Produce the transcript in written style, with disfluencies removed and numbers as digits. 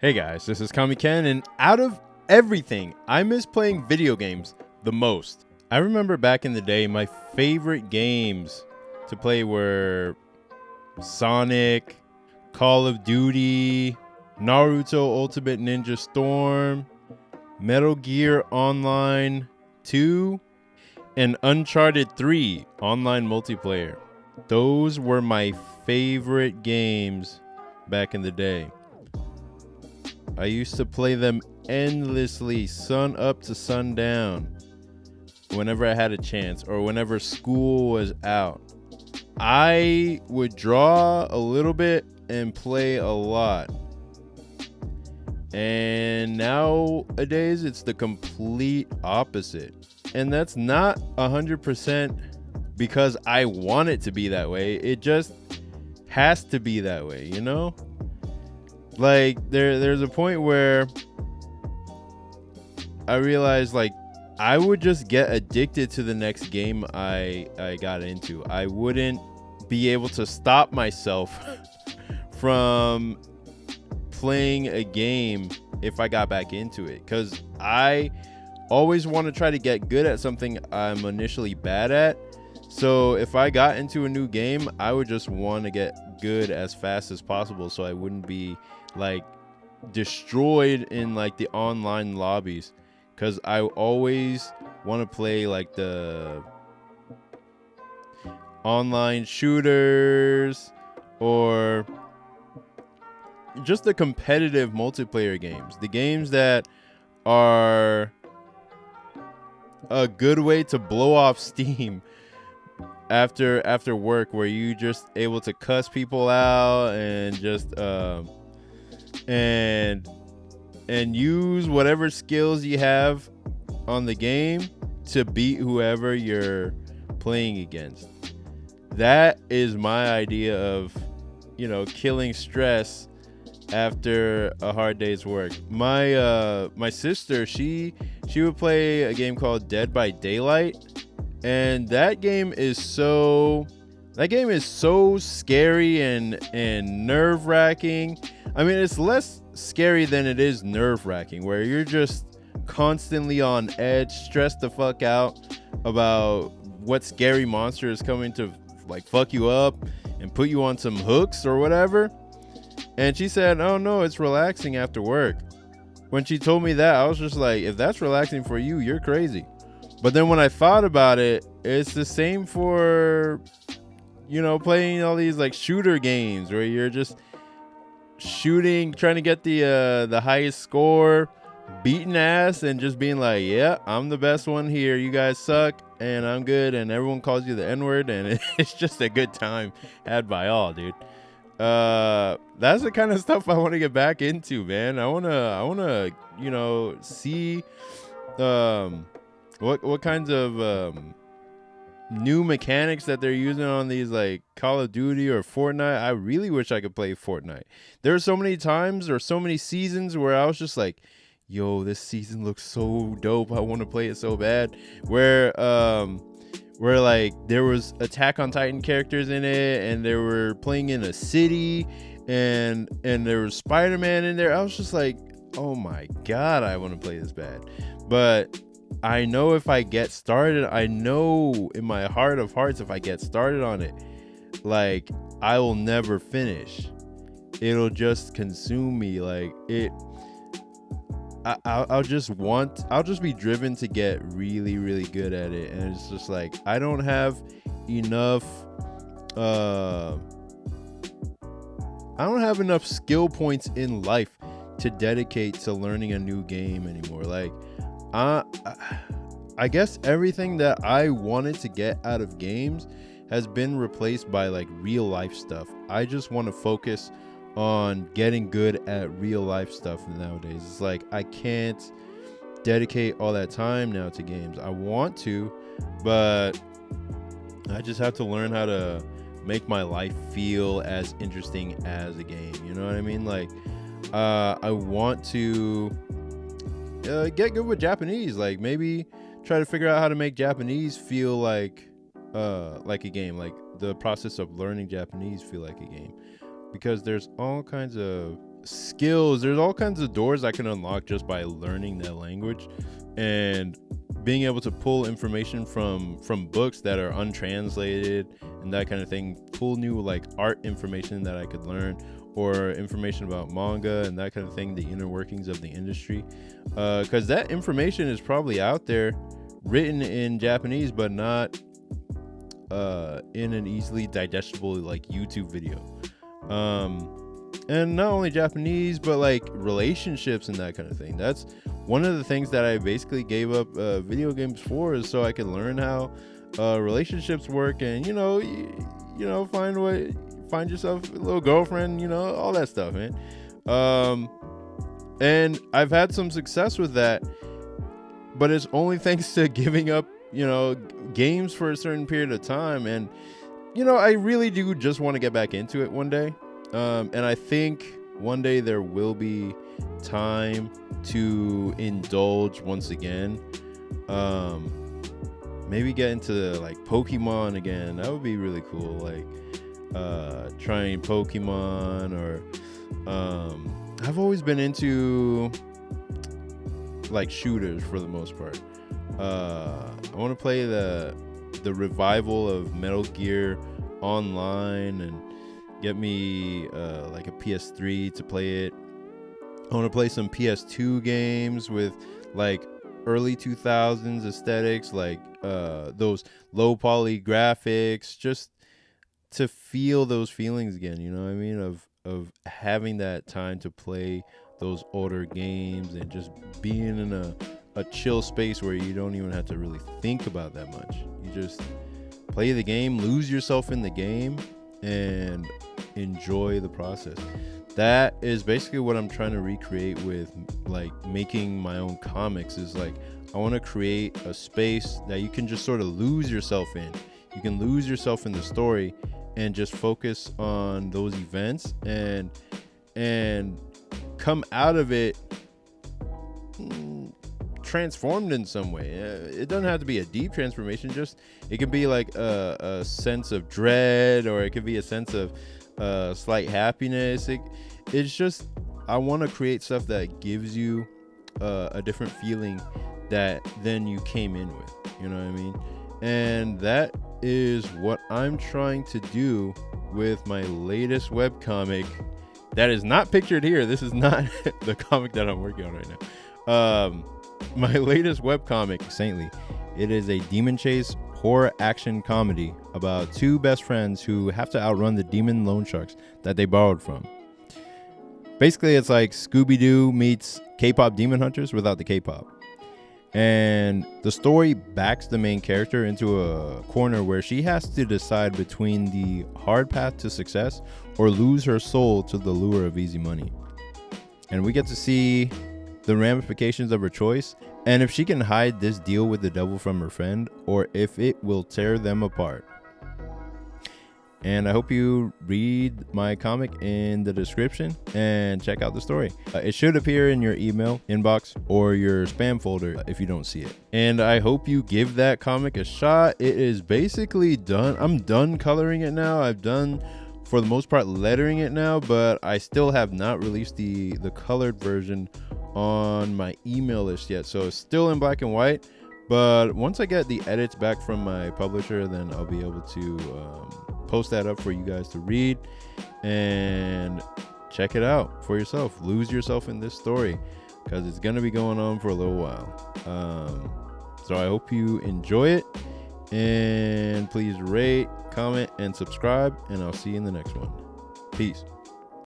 Hey guys, this is Kami Ken, and out of everything, I miss playing video games the most. I remember back in the day, my favorite games to play were Sonic, Call of Duty, Naruto Ultimate Ninja Storm, Metal Gear Online 2, and Uncharted 3 online multiplayer. Those were my favorite games back in the day. I used to play them endlessly, sun up to sundown, whenever I had a chance or whenever school was out. I would draw a little bit and play a lot. And nowadays, it's the complete opposite. And that's not 100% because I want it to be that way. It just has to be that way, you know? Like there's a point where I realized like I would just get addicted to the next game I got into. I wouldn't be able to stop myself from playing a game if I got back into it, because I always want to try to get good at something I'm initially bad at. So if I got into a new game, I would just want to get good as fast as possible so I wouldn't be like destroyed in like the online lobbies, because I always want to play like the online shooters or just the competitive multiplayer games, the games that are a good way to blow off steam after work, where you just able to cuss people out and just and use whatever skills you have on the game to beat whoever you're playing against. That is my idea of, killing stress after a hard day's work. My sister, she would play a game called Dead by Daylight, and that game is so scary and nerve-wracking. I mean, it's less scary than it is nerve-wracking, where you're just constantly on edge, stressed the fuck out about what scary monster is coming to like fuck you up and put you on some hooks or whatever. And she said, "Oh no, it's relaxing after work." When she told me that, I was just like, if that's relaxing for you, you're crazy. But then when I thought about it, it's the same for, playing all these like shooter games where you're just shooting, trying to get the highest score, beating ass, and just being like, yeah, I'm the best one here. You guys suck, and I'm good, and everyone calls you the N-word, and it's just a good time had by all, dude. That's the kind of stuff I want to get back into, man. I wanna, see what kinds of new mechanics that they're using on these like Call of Duty or Fortnite. I really wish I could play Fortnite. There are so many times or so many seasons where I was just like, yo, this season looks so dope. I want to play it so bad. Where like there was Attack on Titan characters in it, and they were playing in a city, and there was Spider-Man in there. I was just like, oh my god, I want to play this bad. But I know if I get started, I know in my heart of hearts, if I get started on it, like I will never finish. It'll just consume me. Like it. I'll just be driven to get really, really good at it, and it's just like I don't have enough. I don't have enough skill points in life to dedicate to learning a new game anymore. Like, I guess everything that I wanted to get out of games has been replaced by like real life stuff. I just want to focus on getting good at real life stuff nowadays. It's like I can't dedicate all that time now to games. I want to, but I just have to learn how to make my life feel as interesting as a game. You know what I mean? Like, I want to get good with Japanese. Like maybe try to figure out how to make Japanese feel like a game. Like the process of learning Japanese feel like a game. Because there's all kinds of skills. There's all kinds of doors I can unlock just by learning that language, and being able to pull information from books that are untranslated and that kind of thing. Pull new like art information that I could learn, or information about manga and that kind of thing, the inner workings of the industry, because that information is probably out there written in Japanese, but not in an easily digestible like YouTube video. And not only Japanese, but like relationships and that kind of thing. That's one of the things that I basically gave up video games for, is so I could learn how relationships work, and find yourself a little girlfriend, all that stuff, man. And I've had some success with that, but it's only thanks to giving up, games for a certain period of time. And, I really do just want to get back into it one day. And I think one day there will be time to indulge once again. Maybe get into like Pokemon again. That would be really cool. Like trying Pokemon, or I've always been into like shooters for the most part. I want to play the revival of Metal Gear Online, and get me like a PS3 to play it. I want to play some PS2 games with like early 2000s aesthetics, like those low poly graphics, just to feel those feelings again, you know what I mean, of having that time to play those older games and just being in a chill space where you don't even have to really think about that much. You just play the game, lose yourself in the game, and enjoy the process. That is basically what I'm trying to recreate with like making my own comics. Is like, I want to create a space that you can just sort of lose yourself in. You can lose yourself in the story and just focus on those events, and come out of it transformed in some way. It doesn't have to be a deep transformation. Just, it can be like a sense of dread, or it could be a sense of slight happiness. It's just, I want to create stuff that gives you a different feeling that than you came in with, you know what I mean? And that is what I'm trying to do with my latest webcomic that is not pictured here. This is not the comic that I'm working on right now. My latest webcomic, Saintly. It is a demon chase horror action comedy about two best friends who have to outrun the demon loan sharks that they borrowed from. Basically, it's like Scooby-Doo meets K-pop Demon Hunters without the K-pop. And the story backs the main character into a corner where she has to decide between the hard path to success or lose her soul to the lure of easy money. And we get to see the ramifications of her choice, and if she can hide this deal with the devil from her friend, or if it will tear them apart. And I hope you read my comic in the description and check out the story. It should appear in your email inbox or your spam folder if you don't see it. And I hope you give that comic a shot. It is basically done. I'm done coloring it now. I've done, for the most part, lettering it now, but I still have not released the colored version on my email list yet. So it's still in black and white. But once I get the edits back from my publisher, then I'll be able to post that up for you guys to read and check it out for yourself. Lose yourself in this story, because it's going to be going on for a little while. So I hope you enjoy it, and please rate, comment, and subscribe, and I'll see you in the next one. Peace.